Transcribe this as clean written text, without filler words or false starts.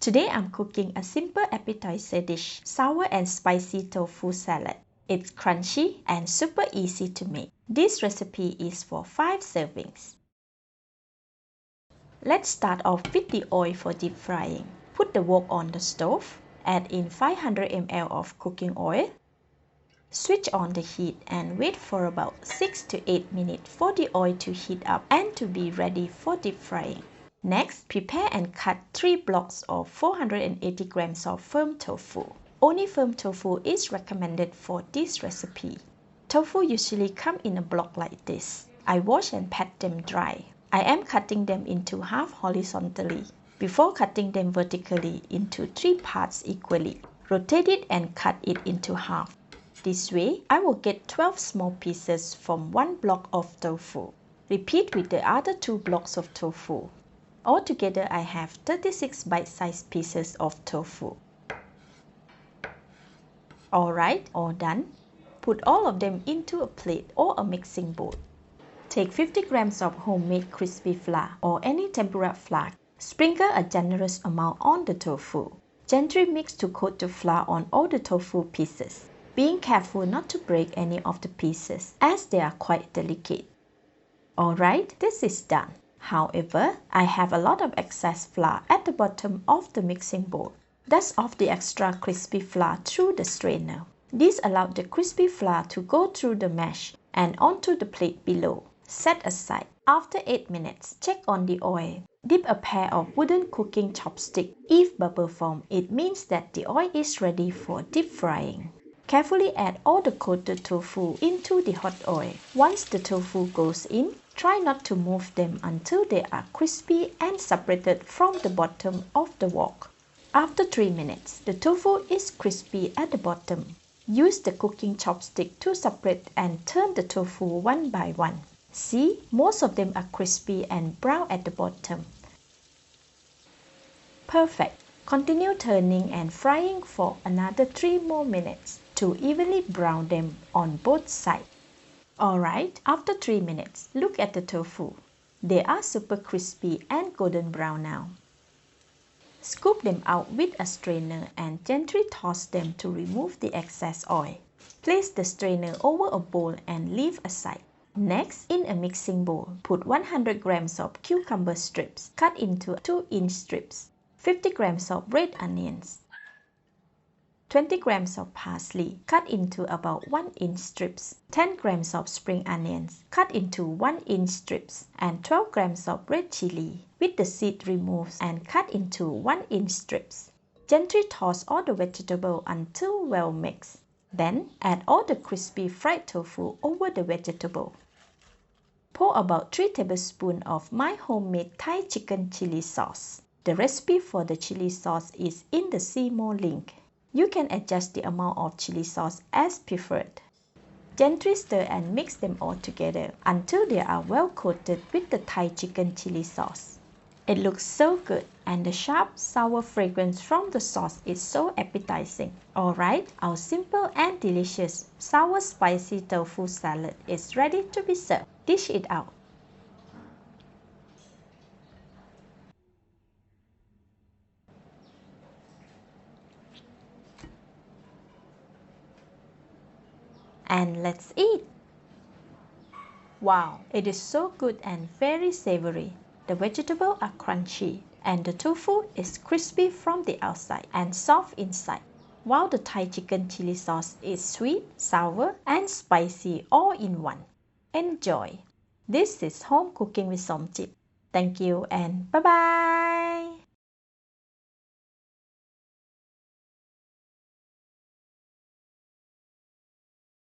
Today I'm cooking a simple appetizer dish, sour and spicy tofu salad. It's crunchy and super easy to make. This recipe is for 5 servings. Let's start off with the oil for deep frying. Put the wok on the stove, add in 500 ml of cooking oil. Switch on the heat and wait for about 6 to 8 minutes for the oil to heat up and to be ready for deep frying. Next, prepare and cut 3 blocks of 480 grams of firm tofu. Only firm tofu is recommended for this recipe. Tofu usually come in a block like this. I wash and pat them dry. I am cutting them into half horizontally before cutting them vertically into 3 parts equally. Rotate it and cut it into half. This way, I will get 12 small pieces from 1 block of tofu. Repeat with the other 2 blocks of tofu. Altogether, I have 36 bite-sized pieces of tofu. Alright, all done. Put all of them into a plate or a mixing bowl. Take 50 grams of homemade crispy flour or any tempura flour. Sprinkle a generous amount on the tofu. Gently mix to coat the flour on all the tofu pieces. Being careful not to break any of the pieces as they are quite delicate. Alright, this is done. However, I have a lot of excess flour at the bottom of the mixing bowl. Dust off the extra crispy flour through the strainer. This allows the crispy flour to go through the mesh and onto the plate below. Set aside. After 8 minutes, check on the oil. Dip a pair of wooden cooking chopsticks. If bubble form, it means that the oil is ready for deep frying. Carefully add all the coated tofu into the hot oil. Once the tofu goes in, try not to move them until they are crispy and separated from the bottom of the wok. After 3 minutes, the tofu is crispy at the bottom. Use the cooking chopstick to separate and turn the tofu one by one. See, most of them are crispy and brown at the bottom. Perfect. Continue turning and frying for another 3 more minutes to evenly brown them on both sides. Alright, after 3 minutes, look at the tofu. They are super crispy and golden brown now. Scoop them out with a strainer and gently toss them to remove the excess oil. Place the strainer over a bowl and leave aside. Next, in a mixing bowl, put 100 grams of cucumber strips cut into 2-inch strips, 50 grams of red onions, 20 grams of parsley cut into about 1-inch strips, 10 grams of spring onions cut into 1-inch strips, and 12 grams of red chili with the seed removed and cut into 1-inch strips. Gently toss all the vegetables until well mixed. Then add all the crispy fried tofu over the vegetable. Pour about 3 tablespoons of my homemade Thai chicken chili sauce. The recipe for the chili sauce is in the see more link. You can adjust the amount of chili sauce as preferred. Gently stir and mix them all together until they are well coated with the Thai chicken chili sauce. It looks so good and the sharp, sour fragrance from the sauce is so appetizing. Alright, our simple and delicious sour spicy tofu salad is ready to be served. Dish it out. And let's eat! Wow, it is so good and very savory. The vegetables are crunchy and the tofu is crispy from the outside and soft inside, while the Thai chicken chili sauce is sweet, sour and spicy all in one. Enjoy! This is Home Cooking with Somjip. Thank you and bye-bye!